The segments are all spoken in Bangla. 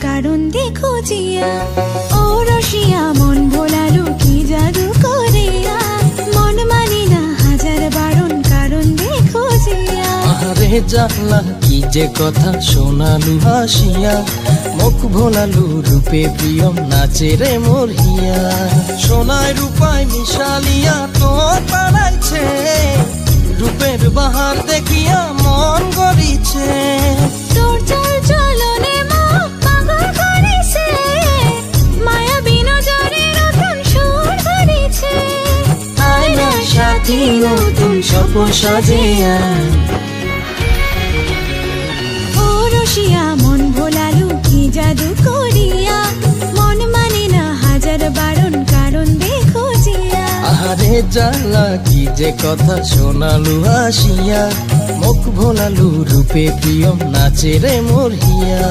কারণ দেখো জিয়া ও রসিয়া মন ভোলালো কি জাদু করিয়া মন মানি না হাজার বারণ কারণ দেখো জিয়া আরে জানলা কি যে কথা শোনালু হাসিয়া মুখ ভোলালু রূপে প্রিয়ম নাচে রে মোর হিয়া সোনায় রূপায় মিশালিয়া তোর পাড়াইছে রূপের বাহার দেখিয়া মন গড়িছে তোর চল চলনে মন পাগল করেছে মায়া বিনোদনে নতুন সুর ধরেছে আয়না সাথী নতুন স্বপ্ন সাজিয়া ও রসিয়া মন ভোলালো কি জাদু করিয়া মন মানে না হাজার বারণ কারণ দেখো জিয়া আরে জানলা কি যে কথা শোনালু হাসিয়া মুখ ভোলালু রূপে প্রিয়ম নাচে রে মোর হিয়া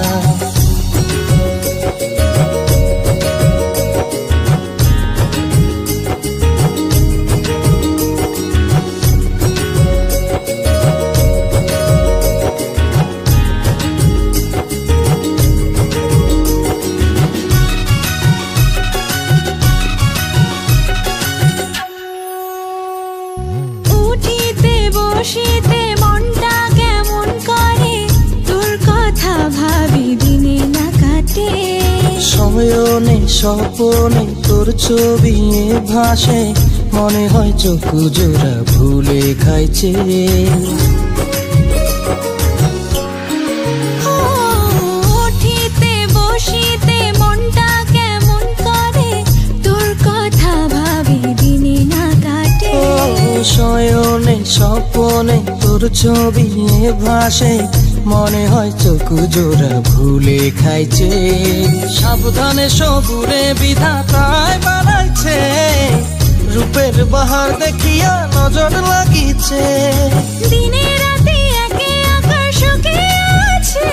শীতে মনটা কেমন করে তোর কথা ভাবি দিনে না কাটে শয়নে স্বপনে তোর ছবি ভাসে মনে হয় চোখ জোড়া ভুলে খাইছে উঠিতে বসিতে মনটা কেমন করে তোর কথা ভাবি দিনে না কাটে শয়নে স্বপনে তোর ছবি ভাসে মনে হয় চোখ জোড়া ভুলে খাইছে সাবধানে সবুরে বিধাতায় বানাইছে রূপের বাহার দেখিয়া নজর লাগিছে দিনে রাতে একে আকাশকে আছে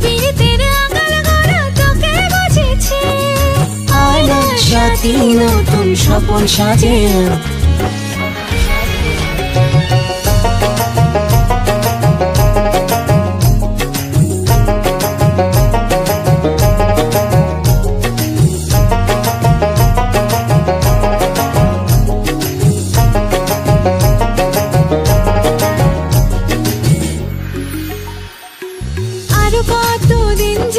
পীড়িতের আগাল গড়া তোকে বুঝেছে আয়না সাথী নতুন স্বপ্ন সাজে